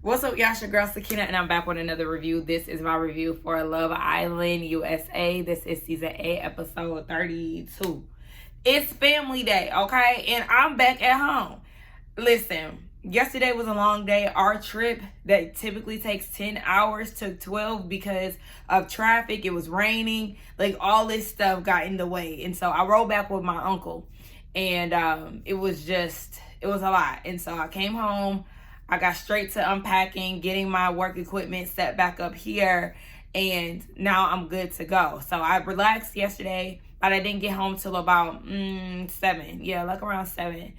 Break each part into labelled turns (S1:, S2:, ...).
S1: What's up, y'all? It's your girl Sakina, and I'm back with another review. This is my review for Love Island USA. This is season 8, episode 32. It's family day, okay? And I'm back at home. Listen, yesterday was a long day. Our trip that typically takes 10 hours took 12 because of traffic. It was raining. Like, all this stuff got in the way. And so I rode back with my uncle. And it was a lot. And so I came home. I got straight to unpacking, getting my work equipment set back up here, and now I'm good to go. So I relaxed yesterday, but I didn't get home till about 7. Yeah, like around 7.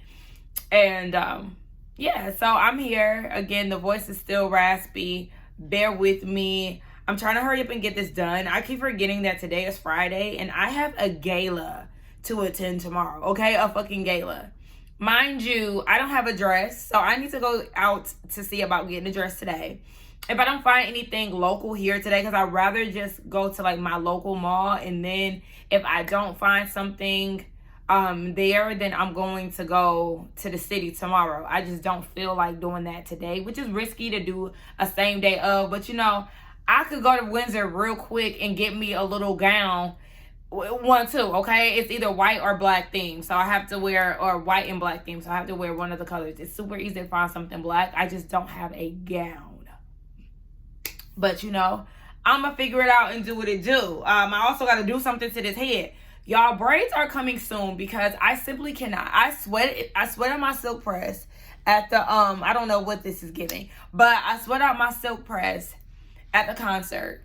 S1: And yeah, so I'm here. Again, the voice is still raspy. Bear with me. I'm trying to hurry up and get this done. I keep forgetting that today is Friday, and I have a gala to attend tomorrow, okay? A fucking gala. Mind you, I don't have a dress, so I need to go out to see about getting a dress today. If I don't find anything local here today, because I'd rather just go to like my local mall, and then if I don't find something there, then I'm going to go to the city tomorrow. I just don't feel like doing that today, which is risky to do a same day of. But you know, I could go to Windsor real quick and get me a little gown. One, two, okay? It's either white or black theme. So I have to wear, or white and black theme. So I have to wear one of the colors. It's super easy to find something black. I just don't have a gown. But, you know, I'm going to figure it out and do what it do. I also got to do something to this head. Y'all, braids are coming soon because I simply cannot. I sweat on my silk press at the, I don't know what this is giving. But I sweat out my silk press at the concert.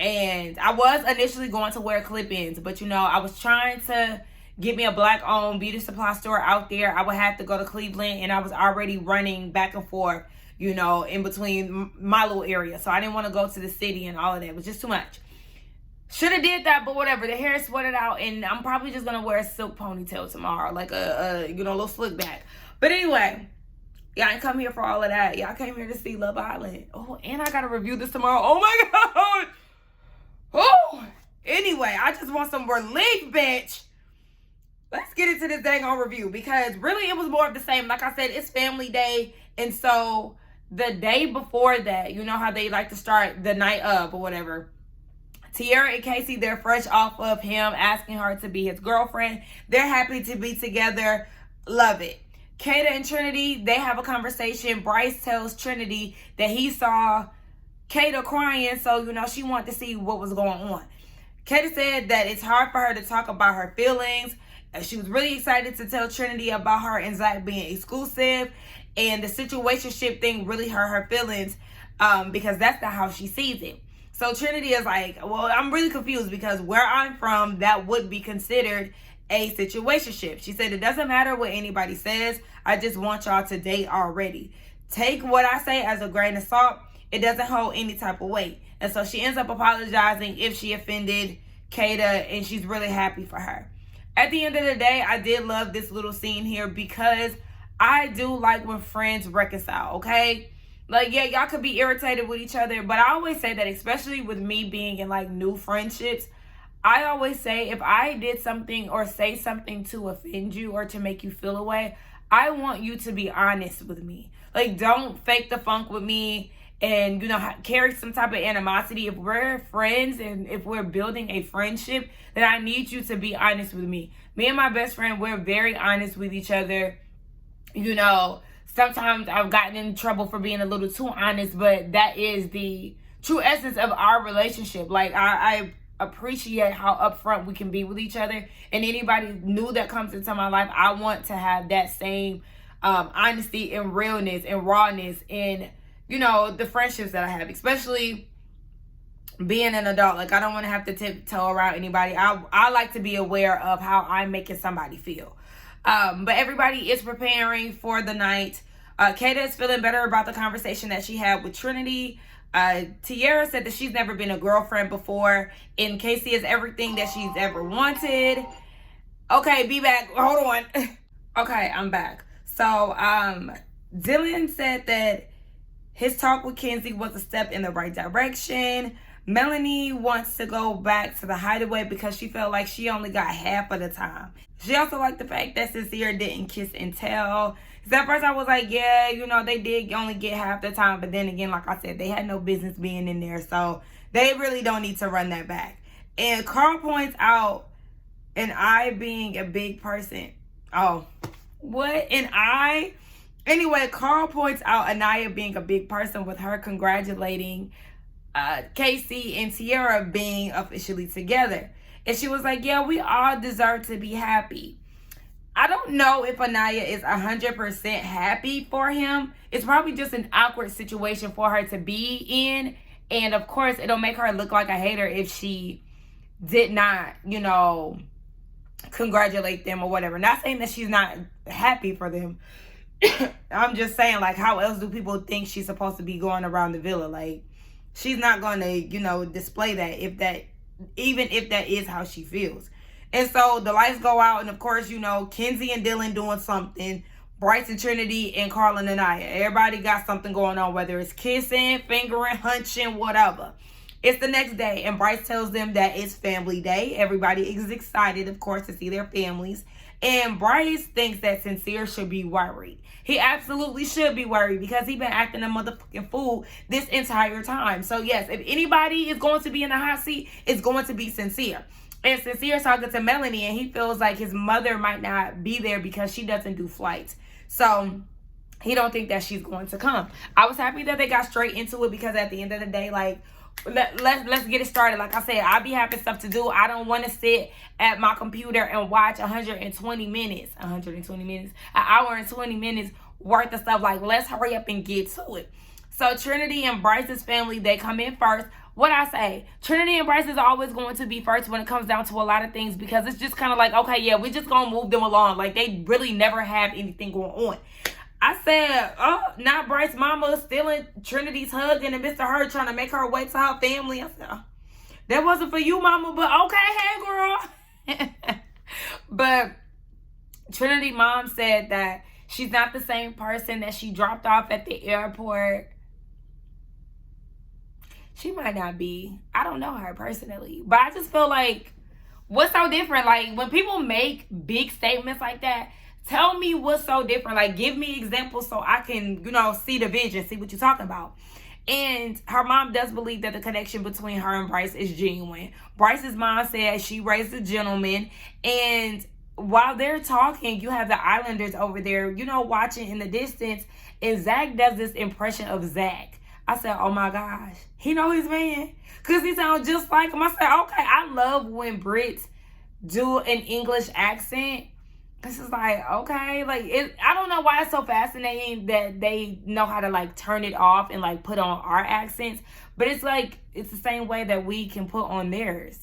S1: And I was initially going to wear clip-ins, but you know, I was trying to get me a black-owned beauty supply store out there. I would have to go to Cleveland, and I was already running back and forth, you know, in between my little area. So I didn't want to go to the city and all of that. It was just too much. Should have did that, but whatever. The hair is sweated out, and I'm probably just going to wear a silk ponytail tomorrow, like a little slick back. But anyway, y'all ain't come here for all of that. Y'all came here to see Love Island. Oh, and I got to review this tomorrow. Oh, my God. Oh, anyway, I just want some relief, bitch. Let's get into this dang on review because really it was more of the same. Like I said, it's family day. And so the day before that, you know how they like to start the night of or whatever. Tiara and Casey, they're fresh off of him asking her to be his girlfriend. They're happy to be together. Love it. Kata and Trinity, they have a conversation. Bryce tells Trinity that he saw Kata crying, so you know she wanted to see what was going on. Kata said that it's hard for her to talk about her feelings. She was really excited to tell Trinity about her and Zach being exclusive, and the situationship thing really hurt her feelings because that's not how she sees it. So Trinity is like, well, I'm really confused because where I'm from, that would be considered a situationship. She said it doesn't matter what anybody says. I just want y'all to date already. Take what I say as a grain of salt. It doesn't hold any type of weight. And so she ends up apologizing if she offended Kata, and she's really happy for her. At the end of the day, I did love this little scene here because I do like when friends reconcile, okay? Like, yeah, y'all could be irritated with each other, but I always say that, especially with me being in, like, new friendships, I always say if I did something or say something to offend you or to make you feel a way, I want you to be honest with me. Like, don't fake the funk with me and, you know, carry some type of animosity. If we're friends and if we're building a friendship, then I need you to be honest with me. Me and my best friend, we're very honest with each other. You know, sometimes I've gotten in trouble for being a little too honest, but that is the true essence of our relationship. Like, I appreciate how upfront we can be with each other. And anybody new that comes into my life, I want to have that same honesty and realness and rawness in, you know, the friendships that I have, especially being an adult. Like, I don't want to have to tiptoe around anybody. I like to be aware of how I'm making somebody feel. But everybody is preparing for the night. Kata is feeling better about the conversation that she had with Trinity. Tiara said that she's never been a girlfriend before, and Casey is everything that she's ever wanted. Okay, be back. Hold on. Okay, I'm back. So, Dylan said that his talk with Kenzie was a step in the right direction. Melanie wants to go back to the hideaway because she felt like she only got half of the time. She also liked the fact that Sincere didn't kiss and tell. So at first I was like, yeah, you know, they did only get half the time. But then again, like I said, they had no business being in there. So they really don't need to run that back. And Carl points out, and I being a big person. Oh, what? And I? Anyway, Carl points out Anaya being a big person with her congratulating Casey and Tiara being officially together. And she was like, yeah, we all deserve to be happy. I don't know if Anaya is 100% happy for him. It's probably just an awkward situation for her to be in. And of course, it'll make her look like a hater if she did not, you know, congratulate them or whatever. Not saying that she's not happy for them. I'm just saying, like, how else do people think she's supposed to be going around the villa? Like, she's not going to, you know, display that, even if that is how she feels. And so the lights go out, and of course, you know, Kenzie and Dylan doing something, Bryce and Trinity and Carl and Anaya. Everybody got something going on, whether it's kissing, fingering, hunching, whatever. It's the next day, and Bryce tells them that it's family day. Everybody is excited, of course, to see their families. And Bryce thinks that Sincere should be worried. He absolutely should be worried because he's been acting a motherfucking fool this entire time. So yes, if anybody is going to be in the hot seat, it's going to be Sincere. And Sincere's talking to Melanie, and he feels like his mother might not be there because she doesn't do flights. So he don't think that she's going to come. I was happy that they got straight into it because at the end of the day, like, let's get it started. Like I said, I be having stuff to do. I don't want to sit at my computer and watch 120 minutes, an hour and 20 minutes worth of stuff. Like, let's hurry up and get to it. So Trinity and Bryce's family, they come in first. What I say, Trinity and Bryce is always going to be first when it comes down to a lot of things because it's just kind of like, okay, yeah, we're just going to move them along. Like, they really never have anything going on. I said, oh, not Bryce mama stealing Trinity's hug and Mr. Hurt trying to make her wait to her family. I said, oh, that wasn't for you, mama, but okay, hey, girl. But Trinity mom said that she's not the same person that she dropped off at the airport. She might not be. I don't know her personally. But I just feel like, what's so different? Like, when people make big statements like that, tell me what's so different. Like, give me examples so I can, you know, see the vision, see what you're talking about. And her mom does believe that the connection between her and Bryce is genuine. Bryce's mom said she raised a gentleman. And while they're talking, you have the Islanders over there, you know, watching in the distance. And Zach does this impression of Zach. I said, oh my gosh, he know his man. Because he sounds just like him. I said, okay, I love when Brits do an English accent. This is like, okay, like, I don't know why it's so fascinating that they know how to, like, turn it off and, like, put on our accents. But it's like, it's the same way that we can put on theirs.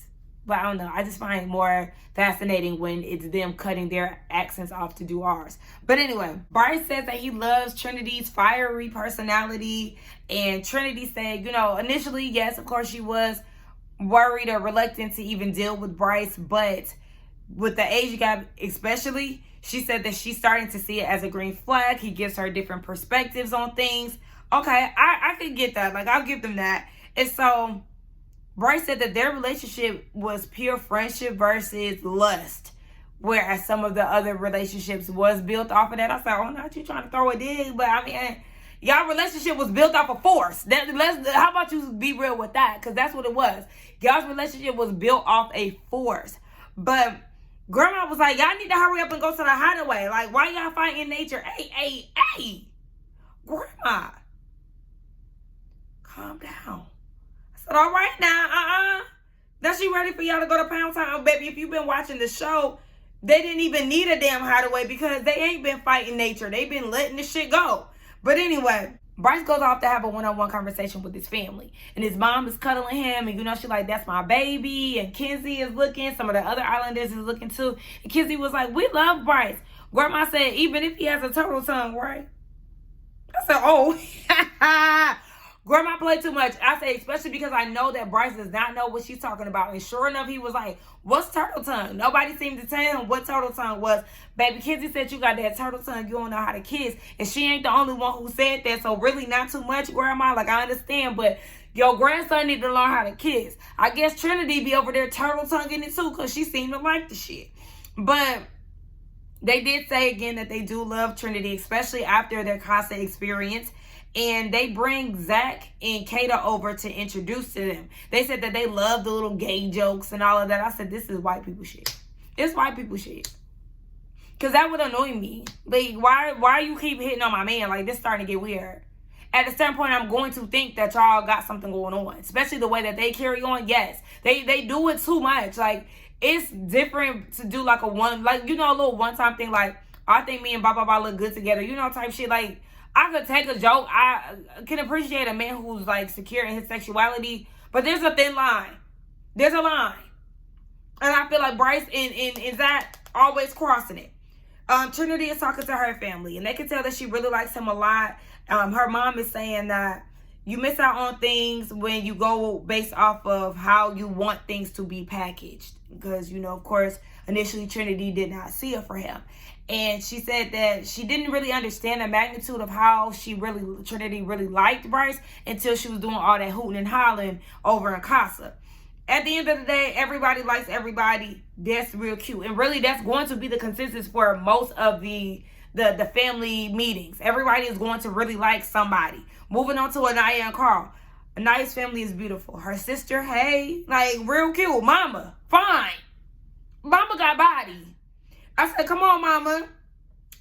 S1: But I don't know. I just find it more fascinating when it's them cutting their accents off to do ours. But anyway, Bryce says that he loves Trinity's fiery personality. And Trinity said, you know, initially, yes, of course, she was worried or reluctant to even deal with Bryce. But with the age gap especially, she said that she's starting to see it as a green flag. He gives her different perspectives on things. Okay, I could get that. Like, I'll give them that. And so Bryce said that their relationship was pure friendship versus lust, whereas some of the other relationships was built off of that. I said, oh, not you trying to throw a dig, but I mean, y'all relationship was built off of force. How about you be real with that? Because that's what it was. Y'all's relationship was built off a force. But Grandma was like, y'all need to hurry up and go to the hideaway. Like, why y'all fighting nature? Hey, Grandma, calm down. I said, all right now, now she ready for y'all to go to Pound Town. Baby, if you've been watching the show, they didn't even need a damn hideaway because they ain't been fighting nature. They've been letting this shit go. But anyway, Bryce goes off to have a one-on-one conversation with his family. And his mom is cuddling him. And, you know, she's like, that's my baby. And Kenzie is looking. Some of the other Islanders is looking too. And Kenzie was like, we love Bryce. Grandma said, even if he has a turtle tongue, right? I said, oh. Grandma played too much. I say, especially because I know that Bryce does not know what she's talking about. And sure enough, he was like, what's turtle tongue? Nobody seemed to tell him what turtle tongue was. Baby, Kenzie said you got that turtle tongue. You don't know how to kiss. And she ain't the only one who said that. So really not too much, Grandma. Like, I understand. But your grandson need to learn how to kiss. I guess Trinity be over there turtle tonguing it too because she seemed to like the shit. But They did say again that they do love Trinity, especially after their Casa experience. And they bring Zach and Kata over to introduce to them. They said that they love the little gay jokes and all of that. I said, this is white people shit. It's white people shit. Because that would annoy me. Like, why you keep hitting on my man? Like, this starting to get weird. At a certain point, I'm going to think that y'all got something going on. Especially the way that they carry on. Yes. They do it too much. Like, it's different to do like a little one-time thing. Like, I think me and Blah Blah Blah look good together. You know, type shit. Like, I could take a joke. I can appreciate a man who's like secure in his sexuality, but there's a thin line. There's a line, and I feel like Bryce and Zach always crossing it. Trinity is talking to her family, and they can tell that she really likes him a lot. Her mom is saying that you miss out on things when you go based off of how you want things to be packaged, because you know, of course, initially Trinity did not see it for him. And she said that she didn't really understand the magnitude of how Trinity really liked Bryce until she was doing all that hooting and hollering over in Casa. At the end of the day, everybody likes everybody. That's real cute. And really, that's going to be the consensus for most of the family meetings. Everybody is going to really like somebody. Moving on to Anaya and Carl. Anaya's family is beautiful. Her sister, hey, like real cute. Mama, fine. Mama got body. I said, come on, mama.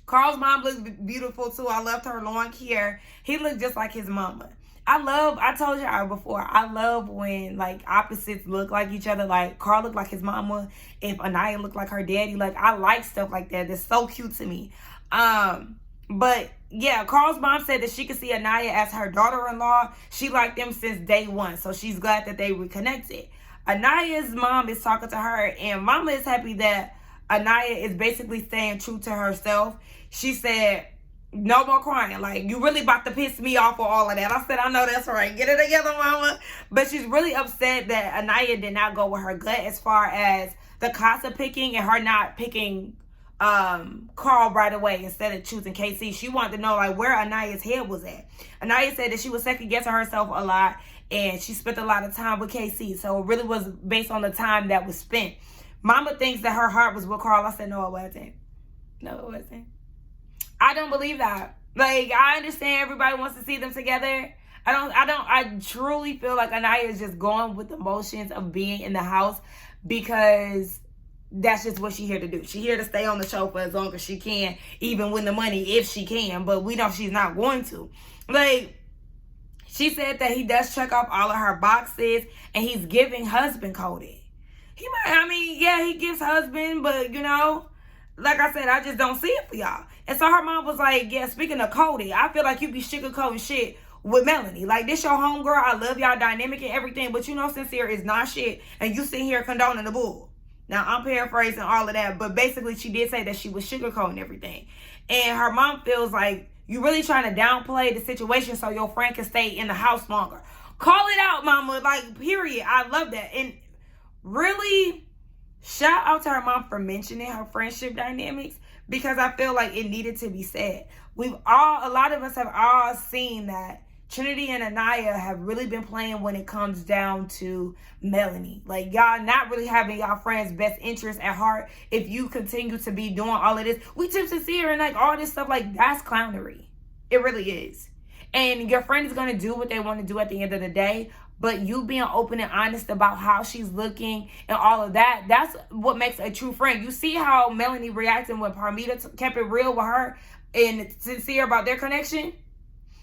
S1: Carl's mom looks beautiful, too. I loved her long hair. He looked just like his mama. I told y'all before, I love when, like, opposites look like each other. Like, Carl looked like his mama. If Anaya looked like her daddy. Like, I like stuff like that. That's so cute to me. But, yeah, Carl's mom said that she could see Anaya as her daughter-in-law. She liked them since day one. So, she's glad that they reconnected. Anaya's mom is talking to her, and mama is happy that Anaya is basically staying true to herself. She said, no more crying. Like, you really about to piss me off for all of that. I said, I know that's right. Get it together, mama. But she's really upset that Anaya did not go with her gut as far as the Casa picking and her not picking Carl right away instead of choosing KC. She wanted to know, like, where Anaya's head was at. Anaya said that she was second guessing herself a lot, and she spent a lot of time with KC. So it really was based on the time that was spent. Mama thinks that her heart was with Carl. I said, no, it wasn't. No, it wasn't. I don't believe that. Like, I understand everybody wants to see them together. I truly feel like Anaya is just going with the motions of being in the house because that's just what she's here to do. She's here to stay on the show for as long as she can, even win the money if she can. But we know she's not going to. Like, she said that he does check off all of her boxes and he's giving husband coded. He gives husband, but, you know, like I said, I just don't see it for y'all. And so her mom was like, yeah, speaking of Cody, I feel like you be sugarcoating shit with Melanie. Like, this your homegirl. I love y'all dynamic and everything, but you know Sincere is not shit, and you sitting here condoning the bull. Now, I'm paraphrasing all of that, but basically she did say that she was sugarcoating everything. And her mom feels like you really trying to downplay the situation so your friend can stay in the house longer. Call it out, mama. Like, period. I love that. And really, shout out to her mom for mentioning her friendship dynamics because I feel like it needed to be said. A lot of us have all seen that Trinity and Anaya have really been playing when it comes down to Melanie. Like, y'all not really having y'all friends' best interests at heart. If you continue to be doing all of this, we tip sincere and like all this stuff, like that's clownery. It really is. And your friend is going to do what they want to do at the end of the day. But you being open and honest about how she's looking and all of that, that's what makes a true friend. You see how Melanie reacted when Parmita kept it real with her and sincere about their connection?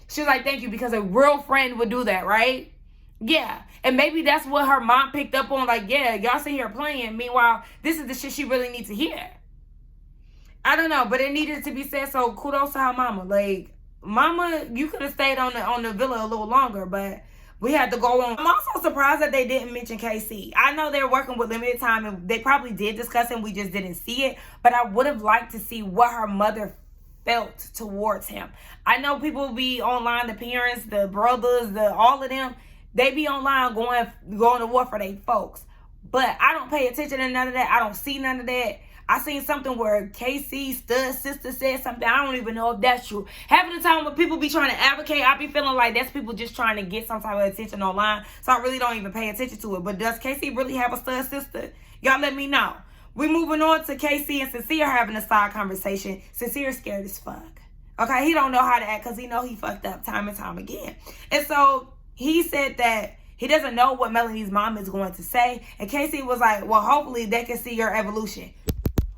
S1: She was like, thank you, because a real friend would do that, right? Yeah. And maybe that's what her mom picked up on. Like, yeah, y'all sit here playing. Meanwhile, this is the shit she really needs to hear. I don't know, but it needed to be said. So kudos to her mama. Like, mama, you could have stayed on the villa a little longer, but we had to go on. I'm also surprised that they didn't mention KC. I know they're working with limited time, and they probably did discuss it. We just didn't see it. But I would have liked to see what her mother felt towards him. I know people be online, the parents, the brothers, all of them. They be online going to war for their folks. But I don't pay attention to none of that. I don't see none of that. I seen something where KC Stud's sister said something. I don't even know if that's true. Half of the time when people be trying to advocate, I be feeling like that's people just trying to get some type of attention online. So I really don't even pay attention to it. But does KC really have a Stud sister? Y'all let me know. We moving on to Casey and Sincere having a side conversation. Sincere scared as fuck. Okay, he don't know how to act because he know he fucked up time and time again. And so he said that he doesn't know what Melanie's mom is going to say. And Casey was like, well, hopefully they can see your evolution.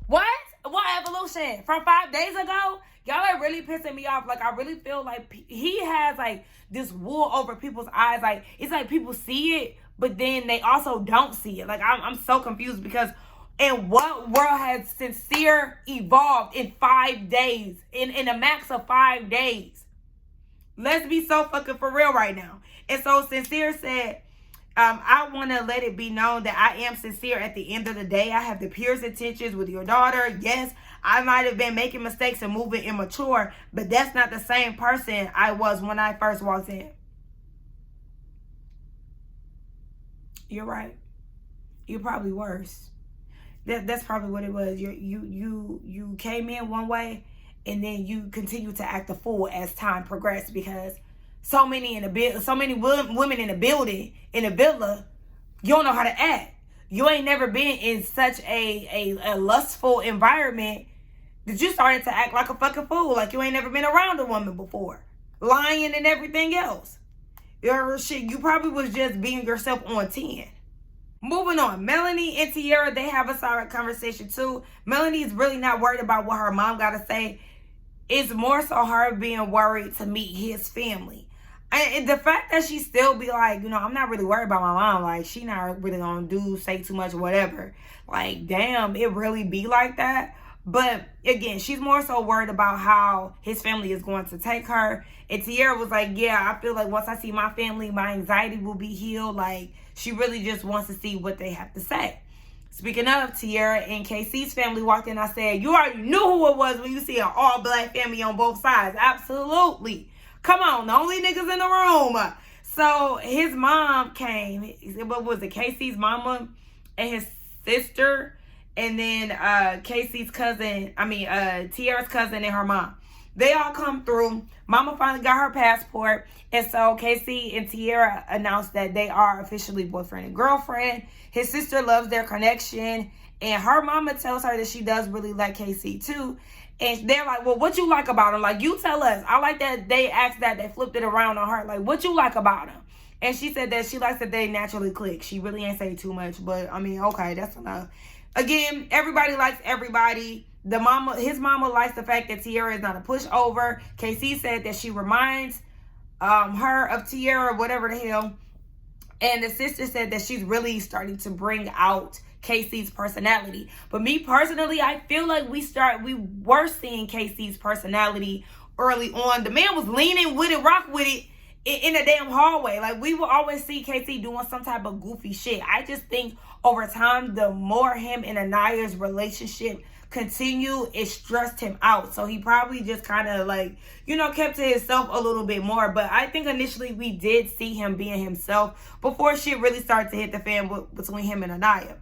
S1: What? What evolution? From 5 days ago? Y'all are really pissing me off. Like, I really feel like he has, like, this wool over people's eyes. Like, it's like people see it, but then they also don't see it. Like, I'm so confused because in what world has Sincere evolved in 5 days? In a max of 5 days. Let's be so fucking for real right now. And so Sincere said, I want to let it be known that I am sincere at the end of the day. I have the purest intentions with your daughter. Yes, I might have been making mistakes and moving immature, but that's not the same person I was when I first walked in. You're right. You're probably worse. That's probably what it was. You came in one way, and then you continue to act a fool as time progressed because so many women in the building, in the villa, you don't know how to act. You ain't never been in such a lustful environment that you started to act like a fucking fool, like you ain't never been around a woman before, lying and everything else. You probably was just being yourself on 10. Moving on, Melanie and Tiara, they have a solid conversation too. Melanie's really not worried about what her mom got to say. It's more so her being worried to meet his family. And the fact that she still be like, I'm not really worried about my mom. Like, she not really gonna say too much, whatever. Like, damn, it really be like that. But again, she's more so worried about how his family is going to take her. And Tiara was like, yeah, I feel like once I see my family, my anxiety will be healed. Like, she really just wants to see what they have to say. Speaking of, Tiara and KC's family walked in. I said, you already knew who it was when you see an all-black family on both sides. Absolutely. Come on, the only niggas in the room. So his mom came. What was it? Casey's mama and his sister. And then Casey's cousin. Tiara's cousin and her mom. They all come through. Mama finally got her passport. And so Casey and Tiara announced that they are officially boyfriend and girlfriend. His sister loves their connection. And her mama tells her that she does really like Casey too. And they're like, well, what you like about him? Like, you tell us. I like that they asked that. They flipped it around on her. Like, what you like about him? And she said that she likes that they naturally click. She really ain't say too much. But, okay, that's enough. Again, everybody likes everybody. His mama likes the fact that Tiara is not a pushover. KC said that she reminds her of Tiara, whatever the hell. And the sister said that she's really starting to bring out Casey's personality. But me personally, I feel like we were seeing Casey's personality early on. The man was leaning with it, rock with it in the damn hallway. Like, we will always see Casey doing some type of goofy shit. I just think over time, the more him and Anaya's relationship continue, it stressed him out. So he probably just kind of kept to himself a little bit more. But I think initially we did see him being himself before shit really started to hit the fan between him and Anaya.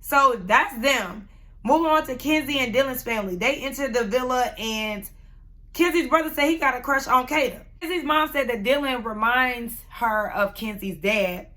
S1: So that's them. Moving on to Kenzie and Dylan's family. They entered the villa and Kenzie's brother said he got a crush on Kata. Kenzie's mom said that Dylan reminds her of Kenzie's dad.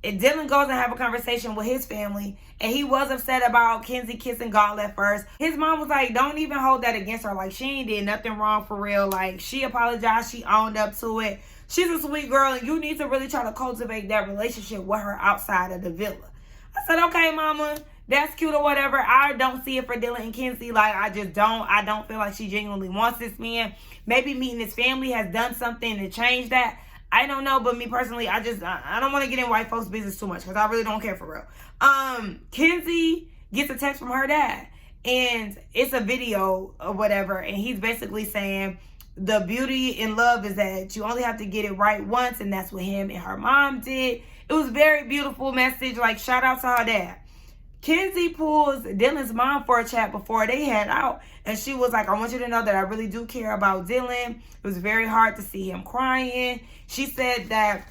S1: And Dylan goes and have a conversation with his family. And he was upset about Kenzie kissing Gall at first. His mom was like, don't even hold that against her. Like, she ain't did nothing wrong for real. Like, she apologized. She owned up to it. She's a sweet girl. And you need to really try to cultivate that relationship with her outside of the villa. I said, okay, mama, that's cute or whatever. I don't see it for Dylan and Kenzie. Like, I don't feel like she genuinely wants this man. Maybe meeting his family has done something to change that. I don't know, but me personally, I don't want to get in white folks' business too much because I really don't care for real. Kenzie gets a text from her dad, and it's a video or whatever, and he's basically saying the beauty in love is that you only have to get it right once, and that's what him and her mom did. It was a very beautiful message. Like, shout out to her dad. Kenzie pulls Dylan's mom for a chat before they head out. And she was like, I want you to know that I really do care about Dylan. It was very hard to see him crying. She said that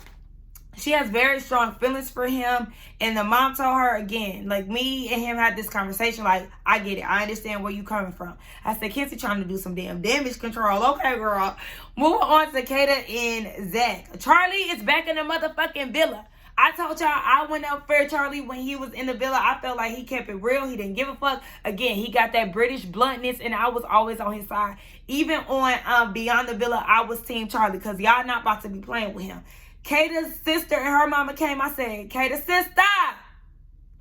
S1: she has very strong feelings for him. And the mom told her again, like, me and him had this conversation. Like, I get it. I understand where you coming from. I said, Kenzie trying to do some damn damage control. Okay, girl. Moving on to Kata and Zach. Charlie is back in the motherfucking villa. I told y'all I went up for Charlie when he was in the villa. I felt like he kept it real. He didn't give a fuck. Again, he got that British bluntness, and I was always on his side. Even on Beyond the Villa, I was Team Charlie, because y'all not about to be playing with him. Kata's sister and her mama came. I said, Kata's sister,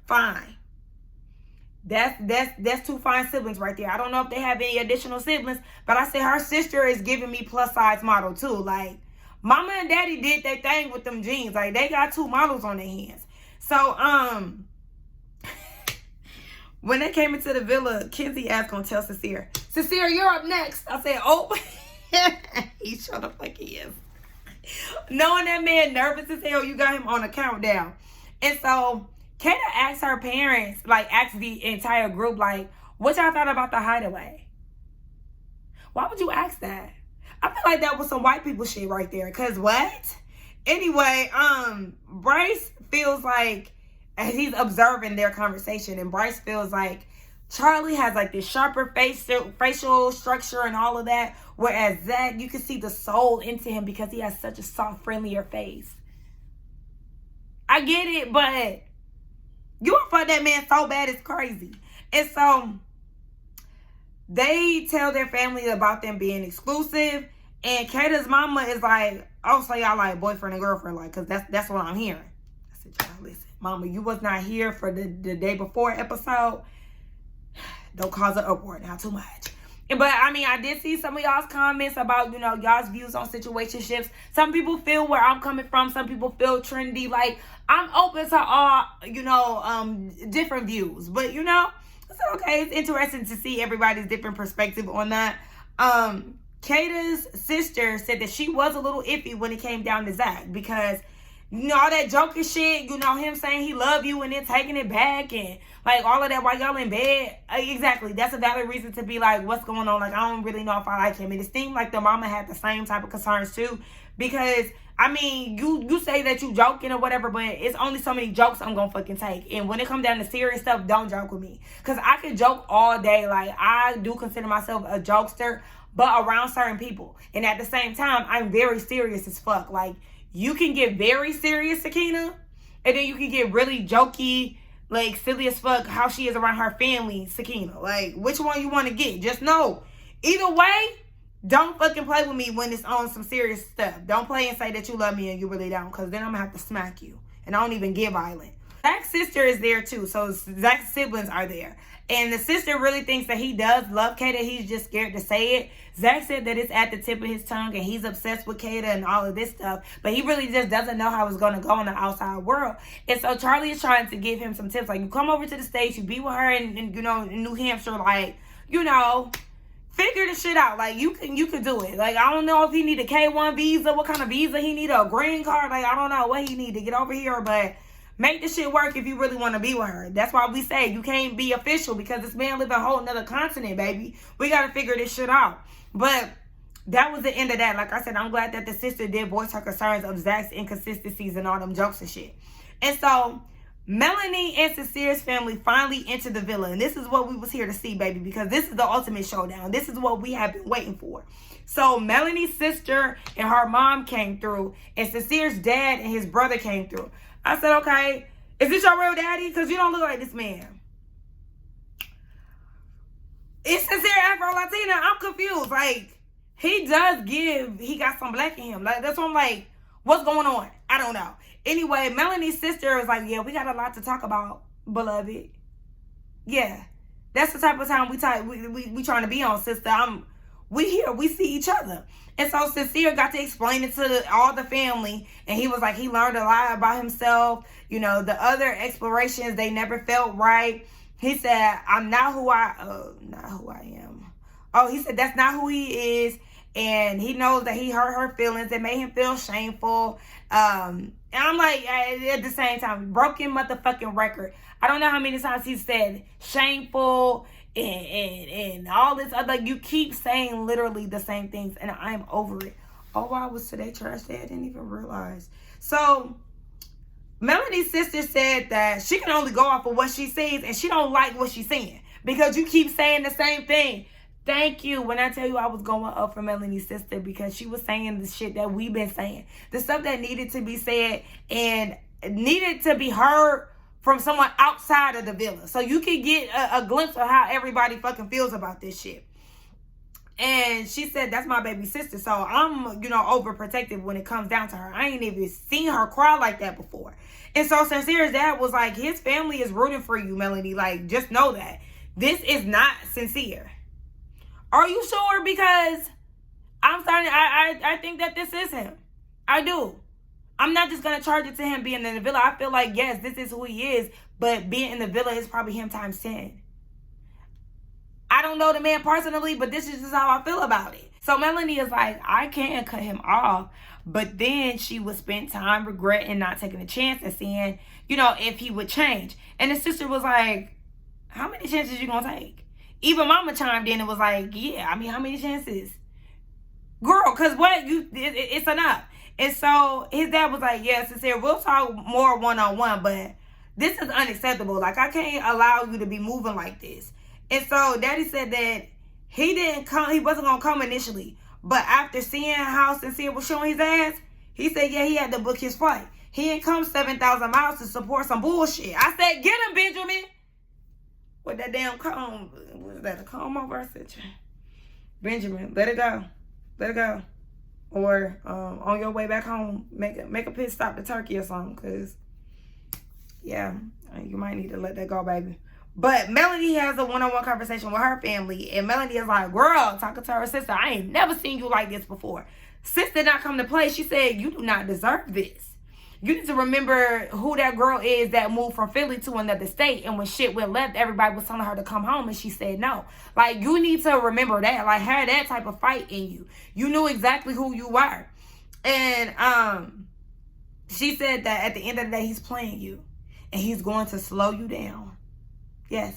S1: fine. That's two fine siblings right there. I don't know if they have any additional siblings, but I said her sister is giving me plus size model too. Like, mama and daddy did their thing with them jeans. Like, they got two models on their hands. So, when they came into the villa, Kenzie asked gonna tell Sincere, Sincere, you're up next. I said, oh, he sure the fuck he is. Knowing that man nervous as hell, you got him on a countdown. And so Kata asked her parents, like, asked the entire group, like, what y'all thought about the hideaway? Why would you ask that? I feel like that was some white people shit right there. Cause what? Anyway, Bryce feels like, as he's observing their conversation, and Bryce feels like Charlie has like this sharper facial structure and all of that, whereas Zach, you can see the soul into him because he has such a soft, friendlier face. I get it, but you want to fuck that man so bad it's crazy. And so they tell their family about them being exclusive, and Kata's mama is like, oh, so y'all like boyfriend and girlfriend, like, because that's what I'm hearing. I said, y'all listen, mama, you was not here for the day before episode. Don't cause an uproar now too much. But I mean, I did see some of y'all's comments about, you know, y'all's views on situationships. Some people feel where I'm coming from. Some people feel trendy. Like, I'm open to all, you know, different views. But, you know, it's okay. It's interesting to see everybody's different perspective on that. Kata's sister said that she was a little iffy when it came down to Zach, because, you know, all that joking shit, you know, him saying he love you and then taking it back and like all of that while y'all in bed. Exactly. That's a valid reason to be like, what's going on? Like, I don't really know if I like him. And it seemed like the mama had the same type of concerns too, because I mean, you say that you joking or whatever, but it's only so many jokes I'm gonna fucking take. And when it comes down to serious stuff, don't joke with me, because I can joke all day. Like, I do consider myself a jokester, but around certain people. And at the same time, I'm very serious as fuck. Like, you can get very serious, Sakina, and then you can get really jokey, like silly as fuck how she is around her family, Sakina. Like, which one you want to get? Just know, either way, don't fucking play with me when it's on some serious stuff. Don't play and say that you love me and you really don't, because then I'm going to have to smack you. And I don't even get violent. Zach's sister is there too, so Zach's siblings are there. And the sister really thinks that he does love Kata. He's just scared to say it. Zach said that it's at the tip of his tongue and he's obsessed with Kata and all of this stuff. But he really just doesn't know how it's going to go in the outside world. And so Charlie is trying to give him some tips. Like, you come over to the States, you be with her in you know, in New Hampshire, like, you know, figure the shit out. Like, you can do it. Like, I don't know if he need a K1 visa, what kind of visa he need, a green card. Like, I don't know what he need to get over here, but make the shit work if you really want to be with her. That's why we say you can't be official, because this man live a whole nother continent, baby. We got to figure this shit out. But that was the end of that. Like I said, I'm glad that the sister did voice her concerns of Zach's inconsistencies and all them jokes and shit. And so Melanie and Sincere's family finally entered the villa. And this is what we was here to see, baby, because this is the ultimate showdown. This is what we have been waiting for. So Melanie's sister and her mom came through, and Sincere's dad and his brother came through. I said, okay, is this your real daddy? Because you don't look like this man. It's Sincere Afro-Latina. I'm confused. Like, he got some black in him. Like, that's what I'm like, what's going on? I don't know. Anyway, Melanie's sister was like, yeah, we got a lot to talk about, beloved. Yeah, that's the type of time we trying to be on, sister. We here, we see each other. And so Sincere got to explain it to all the family. And he was like, he learned a lot about himself. You know, the other explorations, they never felt right. He said, I'm not who I am. Oh, he said, that's not who he is. And he knows that he hurt her feelings. It made him feel shameful. And I'm like, at the same time, broken motherfucking record. I don't know how many times he said shameful and all this other. Like, you keep saying literally the same things, and I'm over it. Oh, I was today trash day. I didn't even realize. So Melanie's sister said that she can only go off of what she sees, and she don't like what she's saying because you keep saying the same thing. Thank you. When I tell you I was going up for Melanie's sister, because she was saying the shit that we've been saying, the stuff that needed to be said. And needed to be heard from someone outside of the villa, so you can get a glimpse of how everybody fucking feels about this shit. And she said, that's my baby sister, so I'm, overprotective when it comes down to her. I ain't even seen her cry like that before. And so Sincere's dad was like, his family is rooting for you, Melanie. Like, just know that. This is not Sincere. Are you sure? Because I think that this is him. I do. I'm not just going to charge it to him being in the villa. I feel like, yes, this is who he is, but being in the villa is probably him times 10. I don't know the man personally, but this is just how I feel about it. So Melanie is like, I can't cut him off. But then she would spend time regretting not taking a chance and seeing, if he would change. And his sister was like, how many chances you gonna take? Even mama chimed in and was like, yeah, I mean, how many chances? Girl, because it's enough. And so his dad was like, yeah, Sincere, we'll talk more one-on-one, but this is unacceptable. Like, I can't allow you to be moving like this. And so Daddy said that he wasn't going to come initially. But after seeing how Sincere was showing his ass, he said, yeah, he had to book his flight. He ain't come 7,000 miles to support some bullshit. I said, get him, Benjamin. With that damn comb. Was that a comb over? I said, Benjamin, let it go. Let it go. Or on your way back home, make a pit stop to Turkey or something. Because, yeah, you might need to let that go, baby. But Melanie has a one-on-one conversation with her family. And Melanie is like, girl, talking to her sister, I ain't never seen you like this before. Sis did not come to play. She said, you do not deserve this. You need to remember who that girl is that moved from Philly to another state. And when shit went left, everybody was telling her to come home. And she said no. Like, you need to remember that. Like, have that type of fight in you. You knew exactly who you were. And she said that at the end of the day, he's playing you. And he's going to slow you down. Yes.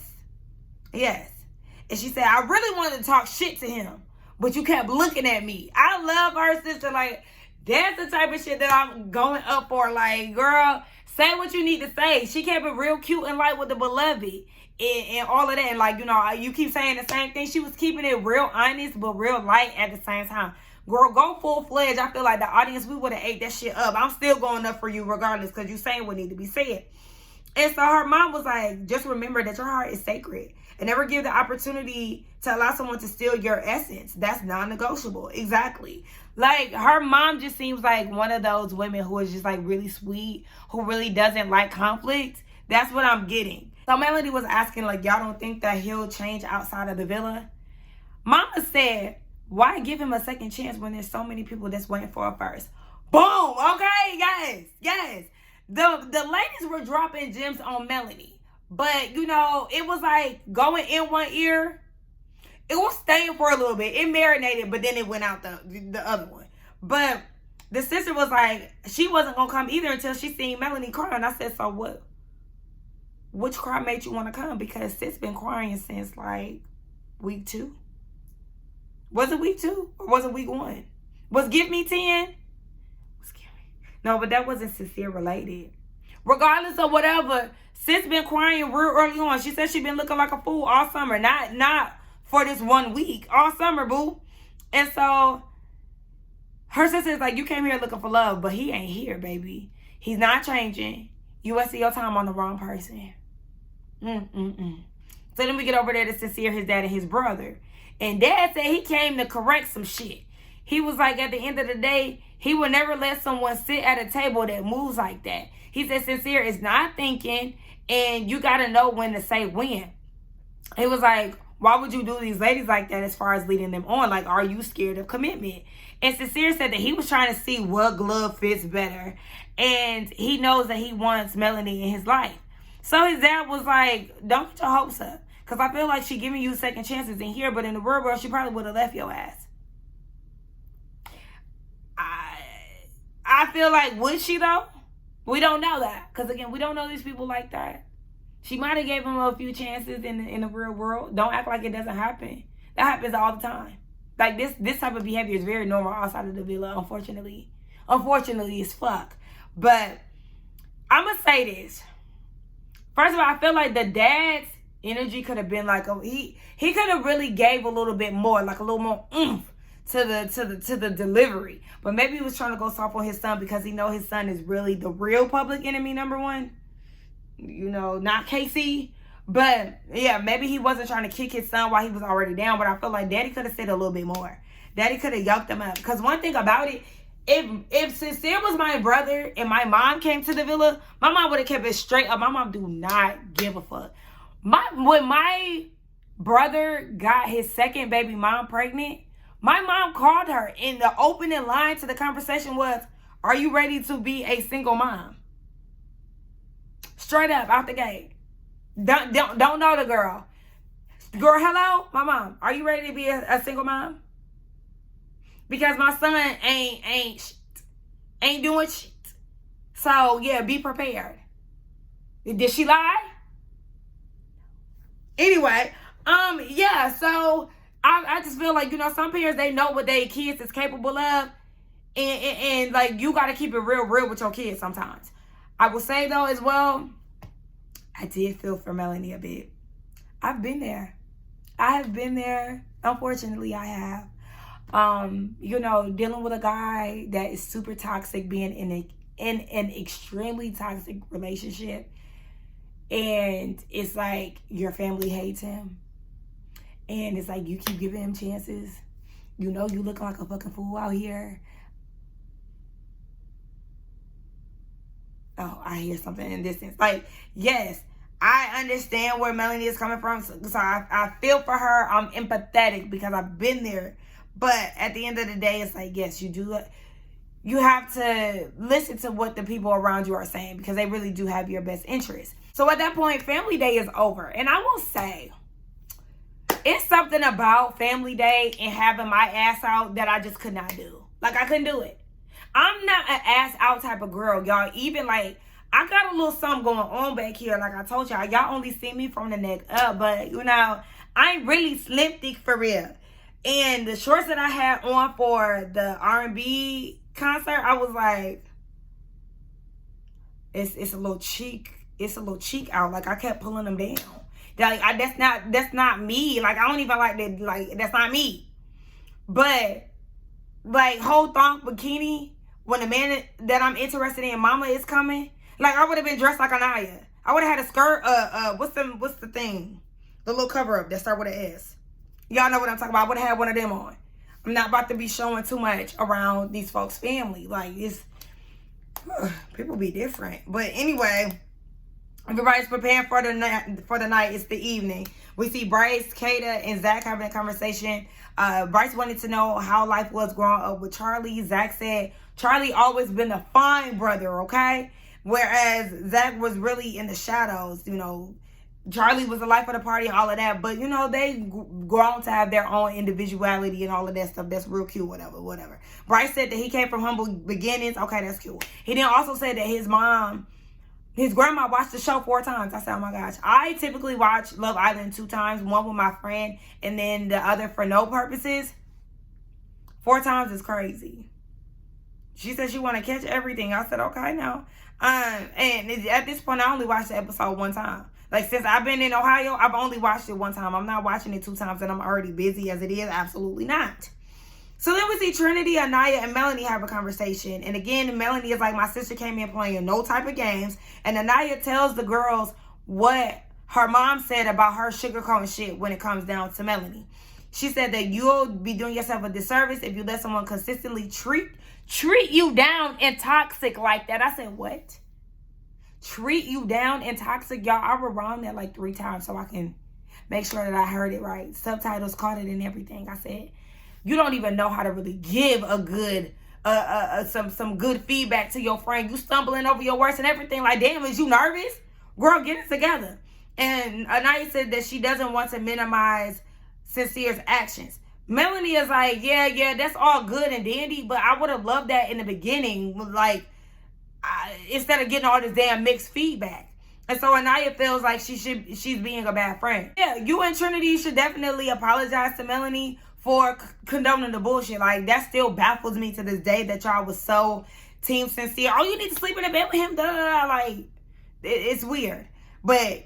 S1: Yes. And she said, I really wanted to talk shit to him, but you kept looking at me. I love her sister. Like, that's the type of shit that I'm going up for. Like, girl, say what you need to say. She kept it real cute and light with the beloved and all of that. And like, you keep saying the same thing. She was keeping it real honest, but real light at the same time. Girl, go full-fledged. I feel like the audience, we would have ate that shit up. I'm still going up for you regardless because you saying what need to be said. And so her mom was like, just remember that your heart is sacred. And never give the opportunity to allow someone to steal your essence. That's non-negotiable. Exactly. Like, her mom just seems like one of those women who is just like really sweet, who really doesn't like conflict. That's what I'm getting. So Melanie was asking, like, y'all don't think that he'll change outside of the villa? Mama said, why give him a second chance when there's so many people that's waiting for a first? Boom. Okay, yes, yes. The ladies were dropping gems on Melanie. But, it was like going in one ear. It was staying for a little bit. It marinated, but then it went out the other one. But the sister was like, she wasn't going to come either until she seen Melanie cry. And I said, so what? Which cry made you want to come? Because sis been crying since like week 2. Was it week 2 or was it week 1? Was Give Me 10? No, but that wasn't Sincere related. Regardless of whatever, sis been crying real early on. She said she been looking like a fool all summer. Not for this 1 week. All summer, boo. And so her sister is like, you came here looking for love, but he ain't here, baby. He's not changing. You wasting your time on the wrong person. So then we get over there to Sincere, his dad, and his brother. And Dad said he came to correct some shit. He was like, at the end of the day, he would never let someone sit at a table that moves like that. He said Sincere is not thinking, and you got to know when to say when. He was like, why would you do these ladies like that as far as leading them on? Like, are you scared of commitment? And Sincere said that he was trying to see what glove fits better. And he knows that he wants Melanie in his life. So his dad was like, don't get your hopes up. Because I feel like she giving you second chances in here, but in the real world, she probably would have left your ass. I feel like, would she though? We don't know that. Because again, we don't know these people like that. She might have gave him a few chances in the real world. Don't act like it doesn't happen. That happens all the time. Like this type of behavior is very normal outside of the villa, unfortunately. Unfortunately, it's fuck. But I'm going to say this. First of all, I feel like the dad's energy could have been like, he could have really gave a little bit more, like a little more oomph to the delivery. But maybe he was trying to go soft on his son because he know his son is really the real public enemy number one. Not Casey. But yeah, maybe he wasn't trying to kick his son while he was already down. But I feel like Daddy could have said a little bit more. Daddy could have yoked him up. Because one thing about it, if Sincere was my brother and my mom came to the villa, my mom would have kept it straight up. My mom do not give a fuck. When my brother got his second baby mom pregnant, my mom called her, and the opening line to the conversation was, "Are you ready to be a single mom?" Straight up out the gate. Don't know the girl. Girl, hello, my mom. Are you ready to be a single mom? Because my son ain't doing shit. So yeah, be prepared. Did she lie? Anyway, yeah. So I just feel like some parents, they know what their kids is capable of, and like you got to keep it real with your kids sometimes. I will say though as well, I did feel for Melanie a bit. I've been there. I have been there. Unfortunately, I have. Dealing with a guy that is super toxic, being in an extremely toxic relationship. And it's like your family hates him. And it's like you keep giving him chances. You look like a fucking fool out here. Oh, I hear something in the distance. Like, yes, I understand where Melanie is coming from. So I feel for her. I'm empathetic because I've been there. But at the end of the day, it's like, yes, you have to listen to what the people around you are saying because they really do have your best interest. So at that point, family day is over. And I will say, it's something about family day and having my ass out that I just could not do. Like, I couldn't do it. I'm not an ass out type of girl, y'all. Even like, I got a little something going on back here. Like I told y'all, y'all only see me from the neck up. But, I'm really slim thick for real. And the shorts that I had on for the R&B concert, I was like, it's a little cheek. It's a little cheek out. Like, I kept pulling them down. Like, that's not me. Like, I don't even like that. Like, that's not me. But, like, whole thong bikini, when the man that I'm interested in, mama, is coming, like, I would have been dressed like Anaya. I would have had a skirt, what's the thing? The little cover-up that start with an S. Y'all know what I'm talking about. I would have had one of them on. I'm not about to be showing too much around these folks' family. Like, people be different. But anyway, everybody's preparing for the night. It's the evening. We see Bryce, Kata, and Zach having a conversation. Bryce wanted to know how life was growing up with Charlie. Zach said Charlie always been a fine brother, okay? Whereas Zach was really in the shadows, Charlie was the life of the party and all of that. But, they grown to have their own individuality and all of that stuff. That's real cute, whatever. Bryce said that he came from humble beginnings. Okay, that's cute. He then also said that his grandma watched the show 4 times. I said, oh my gosh. I typically watch Love Island 2 times. One with my friend and then the other for no purposes. 4 times is crazy. She said she want to catch everything. I said, okay, now. And at this point, I only watched the episode 1 time. Like, since I've been in Ohio, I've only watched it 1 time. I'm not watching it 2 times and I'm already busy as it is. Absolutely not. So then we see Trinity, Anaya, and Melanie have a conversation. And again, Melanie is like, my sister came in playing no type of games. And Anaya tells the girls what her mom said about her sugarcoating shit when it comes down to Melanie. She said that you'll be doing yourself a disservice if you let someone consistently treat you down and toxic like that. I said, what? Treat you down and toxic? Y'all, I rewound that like 3 times so I can make sure that I heard it right. Subtitles caught it and everything. I said, you don't even know how to really give a good, some good feedback to your friend. You stumbling over your words and everything. Like, damn, is you nervous? Girl, get it together. And Anaya said that she doesn't want to minimize Sincere's actions. Melanie is like, yeah, that's all good and dandy, but I would have loved that in the beginning, like, instead of getting all this damn mixed feedback. And so Anaya feels like she's being a bad friend. Yeah, you and Trinity should definitely apologize to Melanie for condoning the bullshit. Like, that still baffles me to this day that y'all was so team Sincere. Oh, you need to sleep in the bed with him? Like, it's weird. But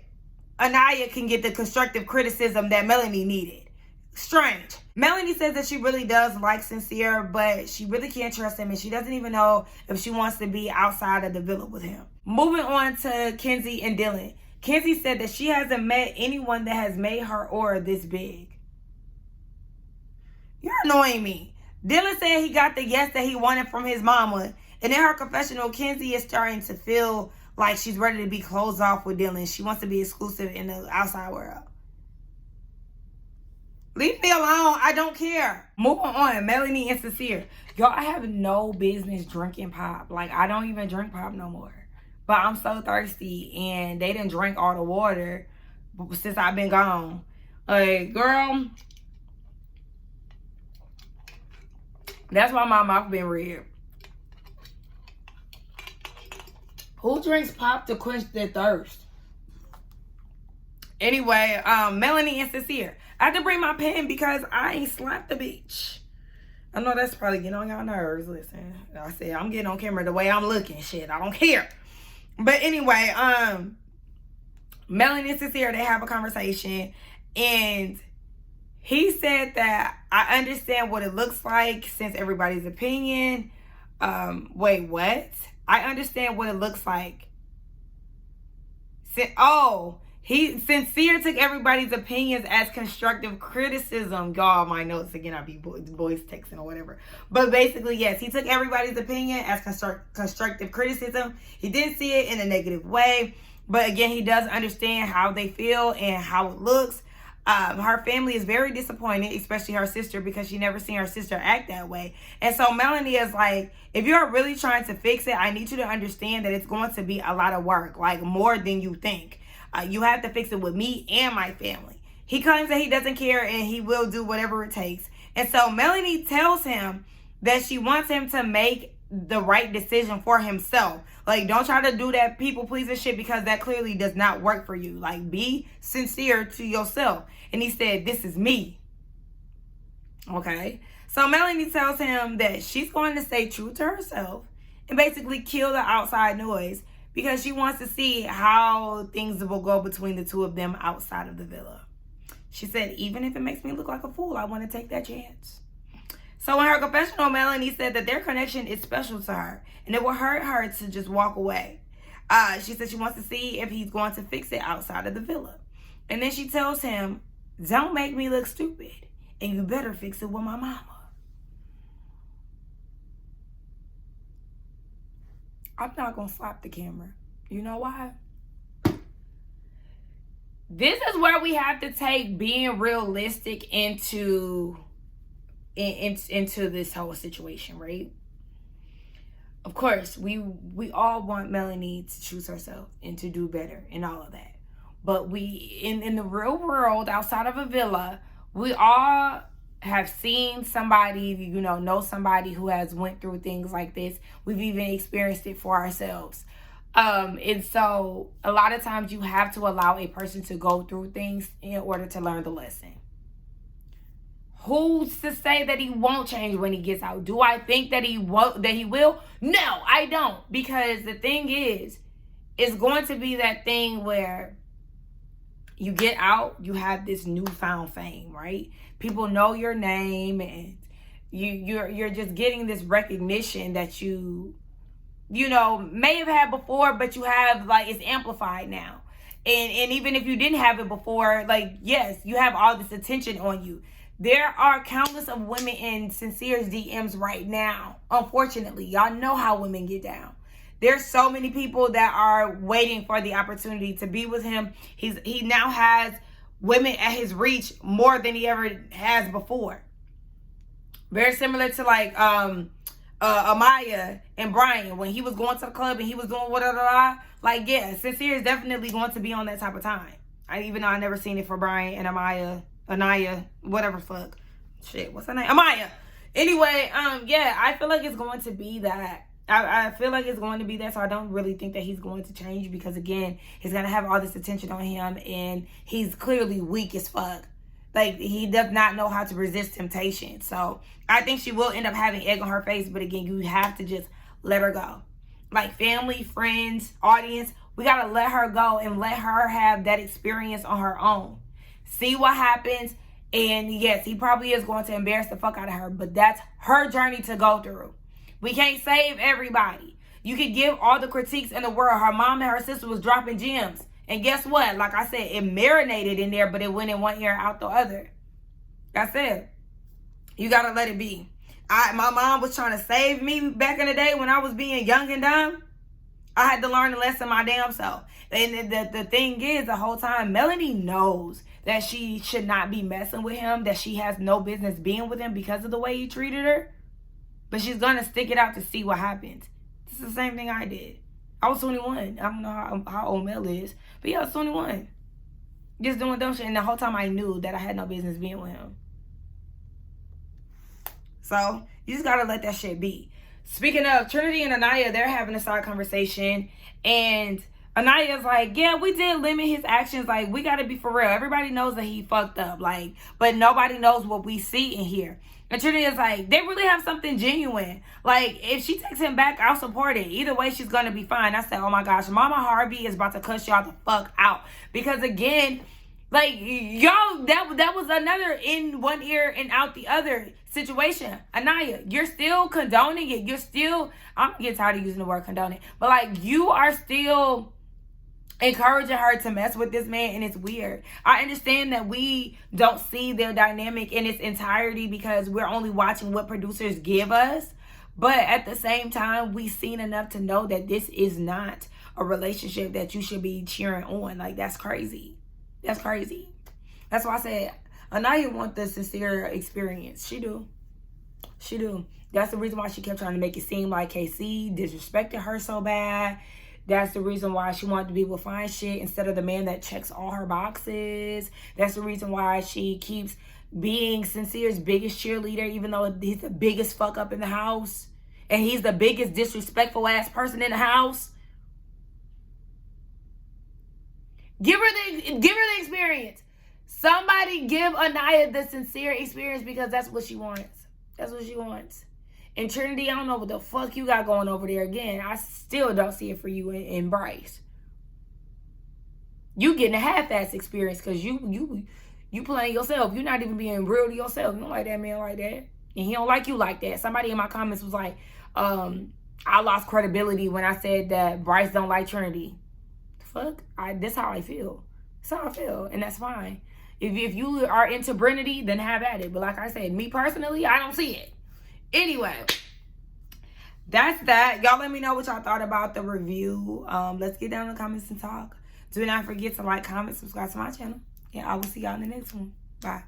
S1: Anaya can get the constructive criticism that Melanie needed. Strange. Melanie says that she really does like Sincere, but she really can't trust him, and she doesn't even know if she wants to be outside of the villa with him. Moving on to Kenzie and Dylan. Kenzie said that she hasn't met anyone that has made her aura this big. You're annoying me. Dylan said he got the yes that he wanted from his mama, and in her confessional, Kenzie is starting to feel like she's ready to be closed off with Dylan. She wants to be exclusive in the outside world. Leave me alone. I don't care. Moving on. Melanie and Sincere. Y'all, I have no business drinking pop. Like, I don't even drink pop no more. But I'm so thirsty. And they didn't drink all the water since I've been gone. Like, girl. That's why my mouth been red. Who drinks pop to quench their thirst? Anyway, Melanie and Sincere. I had to bring my pen because I ain't slapped the bitch. I know that's probably getting on y'all nerves. Listen, I said I'm getting on camera the way I'm looking. Shit, I don't care. But anyway, Melanie and Sincere, they have a conversation. And he said that I understand what it looks like since everybody's opinion. Wait, what? I understand what it looks like. He Sincere took everybody's opinions as constructive criticism. Y'all, my notes again, I be voice texting or whatever. But basically, yes, he took everybody's opinion as constructive criticism. He didn't see it in a negative way. But again, he does understand how they feel and how it looks. Her family is very disappointed, especially her sister, because she never seen her sister act that way. And so Melanie is like, if you're really trying to fix it, I need you to understand that it's going to be a lot of work, like more than you think. You have to fix it with me and my family. He claims that he doesn't care and he will do whatever it takes. And so Melanie tells him that she wants him to make the right decision for himself. Like, don't try to do that people pleasing shit because that clearly does not work for you. Like, be sincere to yourself. And he said, this is me. Okay. So Melanie tells him that she's going to stay true to herself and basically kill the outside noise, because she wants to see how things will go between the two of them outside of the villa. She said, even if it makes me look like a fool, I want to take that chance. So in her confessional, Melanie said that their connection is special to her, and it will hurt her to just walk away. She said she wants to see if he's going to fix it outside of the villa. And then she tells him, don't make me look stupid, and you better fix it with my mama. I'm not going to slap the camera. You know why? This is where we have to take being realistic into this whole situation, right? Of course, we all want Melanie to choose herself and to do better and all of that. But we, in the real world, outside of a villa, we all have seen somebody, know somebody who has went through things like this. We've even experienced it for ourselves. And so a lot of times you have to allow a person to go through things in order to learn the lesson. Who's to say that he won't change when he gets out? Do I think that he will? No, I don't. Because the thing is, it's going to be that thing where you get out, you have this newfound fame, right? People know your name, and you're just getting this recognition that you may have had before, but you have, like, it's amplified now. And even if you didn't have it before, like, yes, you have all this attention on you. There are countless of women in Sincere's DMs right now. Unfortunately, y'all know how women get down. There's so many people that are waiting for the opportunity to be with him. He now has women at his reach more than he ever has before. Very similar to like Amaya and Brian when he was going to the club and he was doing whatever. Like, yeah, Sincere is definitely going to be on that type of time. Even though I never seen it for Brian and Anaya, whatever fuck. Shit, what's her name? Amaya. Anyway, yeah, I feel like it's going to be that. I feel like it's going to be that, so I don't really think that he's going to change because, again, he's going to have all this attention on him, and he's clearly weak as fuck. Like, he does not know how to resist temptation. So, I think she will end up having egg on her face, but, again, you have to just let her go. Like, family, friends, audience, we got to let her go and let her have that experience on her own. See what happens, And yes, he probably is going to embarrass the fuck out of her, but that's her journey to go through. We can't save everybody. You can give all the critiques in the world. Her mom and her sister was dropping gems. And guess what? Like I said, it marinated in there, but it went in one ear out the other. That's it. You got to let it be. My mom was trying to save me back in the day when I was being young and dumb. I had to learn the lesson my damn self. And the thing is, the whole time, Melanie knows that she should not be messing with him, that she has no business being with him because of the way he treated her. But she's going to stick it out to see what happens. This is the same thing I did. I was 21. I don't know how old Mel is. But yeah, I was 21. Just doing dumb shit. And the whole time I knew that I had no business being with him. So, you just got to let that shit be. Speaking of, Trinity and Anaya, they're having a side conversation. And Anaya's like, yeah, we did limit his actions. Like, we got to be for real. Everybody knows that he fucked up. Like, but nobody knows what we see in here. And Trinity is like, they really have something genuine. Like, if she takes him back, I'll support it. Either way, she's going to be fine. I said, oh my gosh, Mama Harvey is about to cuss y'all the fuck out. Because again, like, y'all, that was another in one ear and out the other situation. Anaya, you're still condoning it. You're still, I'm getting tired of using the word condoning. But like, you are still encouraging her to mess with this man, and it's weird. I understand that we don't see their dynamic in its entirety because we're only watching what producers give us, but at the same time, we've seen enough to know that this is not a relationship that you should be cheering on. Like, that's crazy. That's crazy. That's why I said Anaya wants the sincere experience. She do. That's the reason why she kept trying to make it seem like KC disrespected her so bad. That's the reason why she wanted to be with fine shit instead of the man that checks all her boxes. That's the reason why she keeps being Sincere's biggest cheerleader, even though he's the biggest fuck up in the house. And he's the biggest disrespectful ass person in the house. Give her the experience. Somebody give Anaya the Sincere experience because that's what she wants. That's what she wants. And Trinity, I don't know what the fuck you got going over there again. I still don't see it for you in Bryce. You getting a half-ass experience because you playing yourself. You're not even being real to yourself. You don't like that man like that. And he don't like you like that. Somebody in my comments was like, I lost credibility when I said that Bryce don't like Trinity. The fuck? That's how I feel. That's how I feel. And that's fine. If you are into Brinity, then have at it. But like I said, me personally, I don't see it. Anyway, that's that. Y'all let me know what y'all thought about the review. Let's get down in the comments and talk. Do not forget to like, comment, subscribe to my channel. And I will see y'all in the next one. Bye.